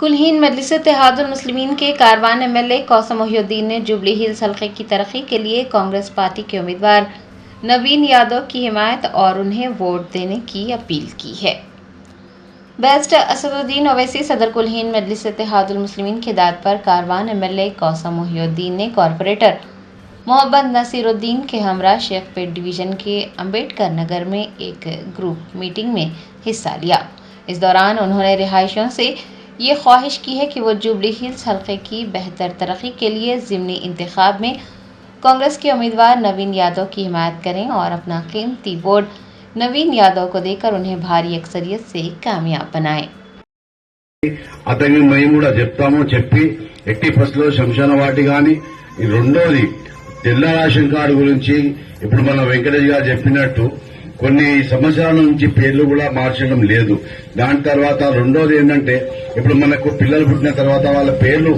कुल्हीन मजलिस इत्तेहादुल मुस्लिमीन के कारवान एमएलए कौसम मोहिउद्दीन ने jubilee hills हल्के की तरक्की के लिए कांग्रेस पार्टी के उम्मीदवार नवीन यादव की हिमायत और उन्हें वोट देने की अपील की है। बेस्ट असदुद्दीन ओवैसी सदर कुल्हीन मजलिस इत्तेहादुल मुस्लिमीन की हिदायत पर कारवान एमएलए कौसम मोहिउद्दीन ने कॉरपोरेटर मोहम्मद नसीरुद्दीन के हमरा शेखपेट डिवीजन के अंबेडकर नगर में एक ग्रुप मीटिंग में हिस्सा लिया। इस दौरान उन्होंने रिहायशियों से ये ख्वाहिश की है कि वो जुबली हिल्स हल्के की बेहतर तरक्की के लिए ज़िमनी इंतखाब में कांग्रेस के उम्मीदवार नवीन यादव की हिमायत करें और अपना कीमती वोट नवीन यादव को देकर उन्हें भारी अक्सरियत से कामयाब बनाएं। అతనికి మేము కూడా చెప్తాము చెప్పి ఎట్టి ఫస్ట్లో శంషాన వాటి గాని రెండోది తెల్ల రేషన్ కార్డు గురించి ఇప్పుడు మన వెంకటేష్ గారు చెప్పినట్టు కొన్ని సంవత్సరాల నుంచి పేర్లు కూడా మార్చడం లేదు। దాని తర్వాత రెండోది ఏంటంటే ఇప్పుడు మనకు పిల్లలు పుట్టిన తర్వాత వాళ్ళ పేర్లు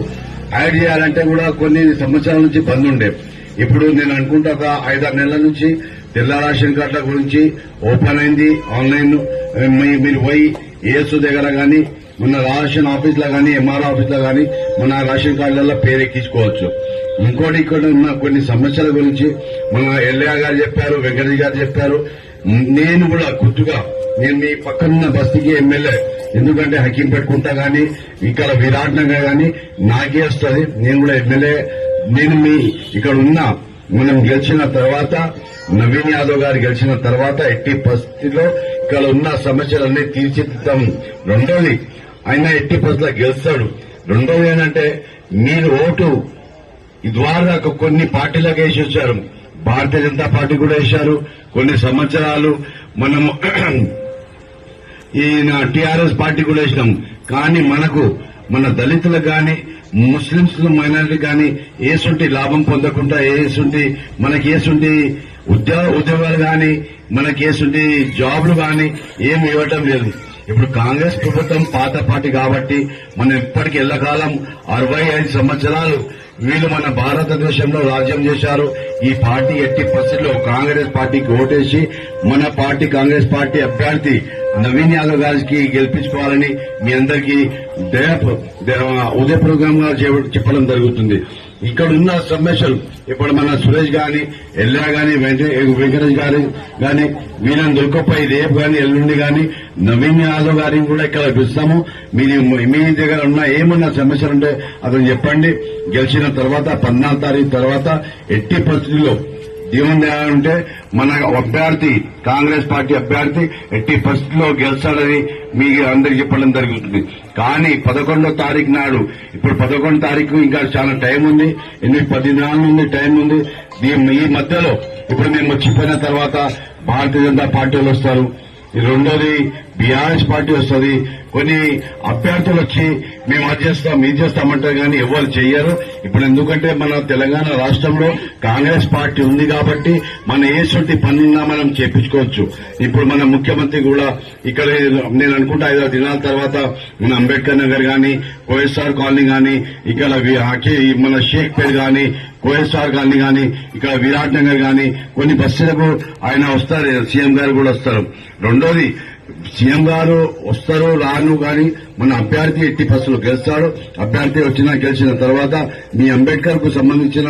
యాడ్ చేయాలంటే కూడా కొన్ని సంవత్సరాల నుంచి బంద్ ఉండే। ఇప్పుడు నేను అనుకుంటా ఒక 5-6 నెలల నుంచి తెల్ల రేషన్ కార్డుల గురించి ఓపెన్ అయింది ఆన్లైన్। మీరు పోయి ఏఎస్ దగ్గర గాని మన రేషన్ ఆఫీస్ లో గాని ఎంఆర్ ఆఫీస్ లో గాని మన రేషన్ కార్డులలో పేరు ఎక్కించుకోవచ్చు। ఇంకోటి ఇక్కడ ఉన్న కొన్ని సమస్యల గురించి మన ఎల్ఏ గారు చెప్పారు, వెంకటేష్ గారు చెప్పారు। నేను కూడా గుర్తుగా నేను మీ పక్కనున్న బస్తీకి ఎమ్మెల్యే, ఎందుకంటే హకీం పెట్టుకుంటా గాని ఇక్కడ విరాట్ నగర్ గాని నాకే వస్తుంది। నేను కూడా ఎమ్మెల్యే, నేను మీ ఇక్కడ ఉన్నా మనం గెలిచిన తర్వాత నవీన్ యాదవ్ గారు గెలిచిన తర్వాత ఎట్టి పరిస్థితిలో ఇక్కడ ఉన్న సమస్యలన్నీ తీర్చిదిద్దాం। రెండోది ఆయన ఎట్టి పరిస్థితిలో గెలుస్తాడు। రెండోది ఏంటంటే మీరు ఓటు ద్వారా కొన్ని పార్టీలకు వేసి వచ్చారు, భారతీయ జనతా పార్టీ కూడా వేశారు। కొన్ని సంవత్సరాలు మనం ఈ టీఆర్ఎస్ పార్టీ కూడా వేసినాం, కానీ మనకు మన దళితులకు గాని ముస్లింస్ మైనారిటీ గాని ఏసుంటి లాభం పొందకుండా మనకి ఏసుంటి ఉద్యోగాలు గాని మనకి ఏసుంటి జాబ్లు గాని ఏమి ఇవ్వటం లేదు। ఇప్పుడు కాంగ్రెస్ ప్రభుత్వం పాత పార్టీ కాబట్టి మనం ఇప్పటికి ఎల్లకాలం 65 సంవత్సరాలు వీళ్ళు మన భారతదేశంలో రాజ్యం చేశారు। ఈ పార్టీ ఎట్టి పరిస్థితుల్లో కాంగ్రెస్ పార్టీకి ఓటేసి మన పార్టీ కాంగ్రెస్ పార్టీ అభ్యర్థి నవీన్ యాదవ్ గారికి గెలిపించుకోవాలని మీ అందరికీ ఉదయపూర్వకంగా చెప్పడం జరుగుతుంది। ఇక్కడ ఉన్న సమస్యలు ఇప్పుడు మన సురేష్ గాని ఎల్లా గాని వెంకటేష్ గారి గాని వీళ్ళని దొరకపోయి రేపు గాని ఎల్లుండి గాని నవీన్ యాదవ్ గారిని కూడా ఇక్కడ పిలుస్తాము। మీ దగ్గర ఉన్న ఏమన్నా సమస్యలు ఉంటే అతను చెప్పండి। గెలిచిన తర్వాత 14 తారీఖు తర్వాత ఎట్టి పరిస్థితుల్లో ఏముందంటే మన అభ్యర్థి కాంగ్రెస్ పార్టీ అభ్యర్థి ఎట్టి పరిస్థితుల్లో గెలిచాడని మీకు అందరికి చెప్పడం జరుగుతుంది। కానీ 11వ తారీఖు నాడు, ఇప్పుడు 11వ తారీఖు ఇంకా చాలా టైం ఉంది, 8-10 నెలల నుండి టైం ఉంది। ఈ మధ్యలో ఇప్పుడు మేము వచ్చిపోయిన తర్వాత భారతీయ జనతా పార్టీలు వస్తారు, రెండోది బీఆర్ఎస్ పార్టీ వస్తుంది। కొన్ని అభ్యర్థులు వచ్చి మేము అది చేస్తాం ఇది చేస్తామంటారు కానీ ఎవరు చెయ్యరు। ఇప్పుడు ఎందుకంటే మన తెలంగాణ రాష్ట్రంలో కాంగ్రెస్ పార్టీ ఉంది కాబట్టి మన ఏసొంటి పనున్నా మనం చేపించుకోవచ్చు। ఇప్పుడు మన ముఖ్యమంత్రి కూడా ఇక్కడ నేను అనుకుంటా 5 దినాల తర్వాత మన అంబేద్కర్ నగర్ గాని కోఎస్ఆర్ కాలనీ గాని ఇక్కడ మన షేక్పేట్ గాని కోఎస్ఆర్ కాలనీ గాని ఇక్కడ విరాట్ నగర్ గాని కొన్ని బస్సులకు ఆయన వస్తారు, సీఎం గారు కూడా వస్తారు। రెండోది సీఎం గారు వస్తారు రాను గాని మన అభ్యర్థి ఎట్టి పరిస్థితుల్లో గెలుస్తాడు। అభ్యర్థి గెలిచిన తర్వాత మీ అంబేద్కర్ కు సంబంధించిన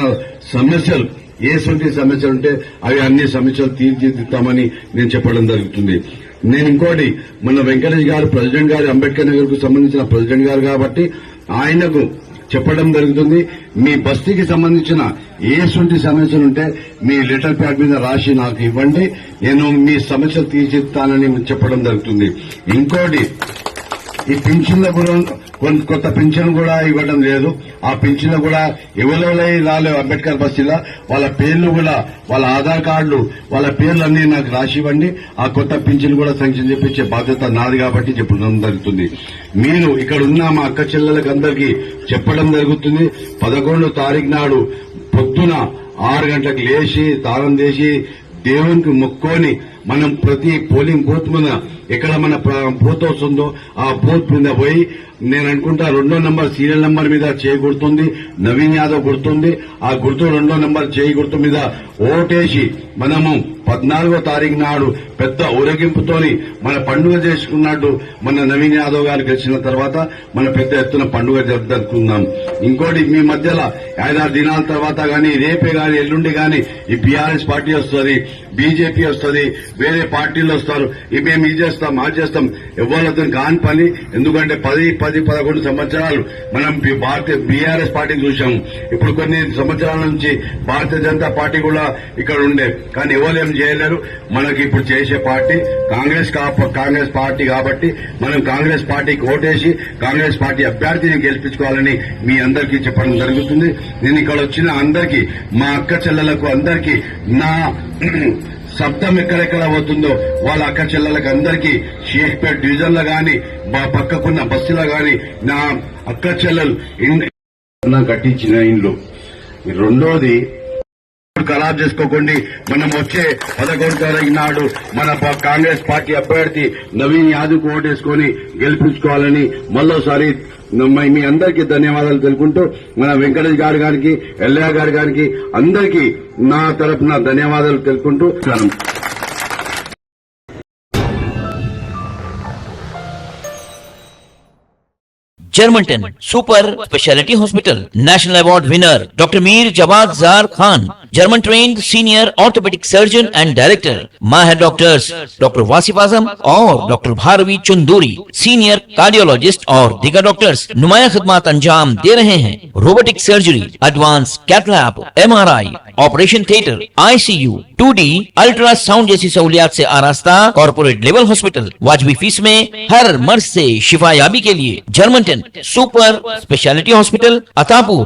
సమస్యలు ఏసొంటి సమస్యలు ఉంటే అవి అన్ని సమస్యలు తీర్చిదిద్దామని నేను చెప్పడం జరుగుతుంది। నేను ఇంకోటి మన వెంకటేష్ గారు ప్రెసిడెంట్ గారు అంబేద్కర్ నగర్ కు సంబంధించిన ప్రెసిడెంట్ గారు కాబట్టి ఆయనకు చెప్పడం జరుగుతుంది, మీ బస్తీకి సంబంధించిన ఏసొంటి సమస్యలు ఉంటే మీ లెటర్ ప్యాడ్ మీద రాసి నాకు ఇవ్వండి, నేను మీ సమస్యలు తీర్చిస్తానని చెప్పడం జరుగుతుంది। ఇంకోటి ఈ పింఛన్ల కూడా కొత్త పింఛన్ కూడా ఇవ్వడం లేదు, ఆ పింఛన్లు కూడా ఎవరెవరై రాలేవు అంబేద్కర్ బస్తీలో వాళ్ళ పేర్లు కూడా వాళ్ళ ఆధార్ కార్డులు వాళ్ళ పేర్లు అన్ని నాకు రాసి ఇవ్వండి, ఆ కొత్త పింఛన్ కూడా శాంక్షన్ చేపించే బాధ్యత నాది కాబట్టి చెప్పడం జరుగుతుంది। మీరు ఇక్కడ ఉన్న మా అక్క చెల్లెలకు అందరికీ చెప్పడం జరుగుతుంది, 11వ తారీఖు నాడు పొద్దున 6 గంటలకు లేచి తాళం చేసి దేవునికి మొక్కుకొని మనం ప్రతి పోలింగ్ బూత్ మీద ఎక్కడ మన బూత్ వస్తుందో ఆ బూత్ మీద పోయి నేను అనుకుంటా 2వ నంబర్ సీరియల్ నంబర్ మీద చేయి గుర్తుంది నవీన్ యాదవ్ గుర్తుంది, ఆ గుర్తు 2వ నంబర్ చేయి గుర్తు మీద ఓటేసి మనము 14వ తారీఖు నాడు పెద్ద ఊరేగింపుతోని మన పండుగ చేసుకున్నట్టు మన నవీన్ యాదవ్ గారు గెలిచిన తర్వాత మన పెద్ద ఎత్తున పండుగ జరుపుకుందాం. ఇంకోటి మీ మధ్యలో 5-6 దినాల తర్వాత గాని రేపే గాని ఎల్లుండి గాని ఈ బీఆర్ఎస్ పార్టీ వస్తుంది, బీజేపీ వస్తుంది, వేరే పార్టీలు వస్తారు, మేము ఇది చేస్తాం అది చేస్తాం. ఎవరితో కాని పని. ఎందుకంటే 10-11 సంవత్సరాలు మనం బీఆర్ఎస్ పార్టీని చూసాం. ఇప్పుడు కొన్ని సంవత్సరాల నుంచి భారతీయ జనతా పార్టీ కూడా ఇక్కడ ఉండే, కానీ ఎవరు ఏం చేయలేరు. మనకి ఇప్పుడు చేసే పార్టీ కాంగ్రెస్ పార్టీ కాబట్టి మనం కాంగ్రెస్ పార్టీకి ఓటేసి కాంగ్రెస్ పార్టీ అభ్యర్థిని గెలిపించుకోవాలని మీ అందరికీ చెప్పడం జరుగుతుంది. నేను ఇక్కడ వచ్చిన అందరికీ, మా అక్క చెల్లెలకు అందరికీ నా శబ్దం ఎక్కడెక్కడ అవుతుందో వాళ్ళ అక్క చెల్లెలకు అందరికీ షేక్పేట్ డివిజన్ లో గాని పక్కకున్న బస్సులో గాని నా అక్క చెల్లెలు కట్టించిన ఇండ్లు. రెండోది ఖరాబ్ చేసుకోకండి. మనం వచ్చే 11 తారీఖు నాడు మన కాంగ్రెస్ పార్టీ అభ్యర్థి నవీన్ యాదవ్ ఓటేసుకుని గెలిపించుకోవాలని మరోసారి మీ అందరికీ ధన్యవాదాలు తెలుపుకుంటూ మన వెంకటేష్ గారికి ఎల్లయ్య గారికి అందరికీ నా తరపున ధన్యవాదాలు తెలుపుకుంటూ Germantown Super Speciality Hospital National Award winner Dr. Mir Jawad Zar Khan, German trained senior orthopedic surgeon and director. Mahir doctors Dr. Wasif Azam और Dr. Bharvi Chunduri, senior cardiologist और दिगर डॉक्टर्स नुमाया खिदमत अंजाम दे रहे हैं. Robotic surgery, advance cath lab, MRI, operation theatre, ICU, 2D ultrasound जैसी सहूलियात से आरास्ता कॉर्पोरेट लेवल हॉस्पिटल. वाजबी फीस में हर मर्ज से शिफायाबी के लिए Germanten super speciality hospital, Attapur,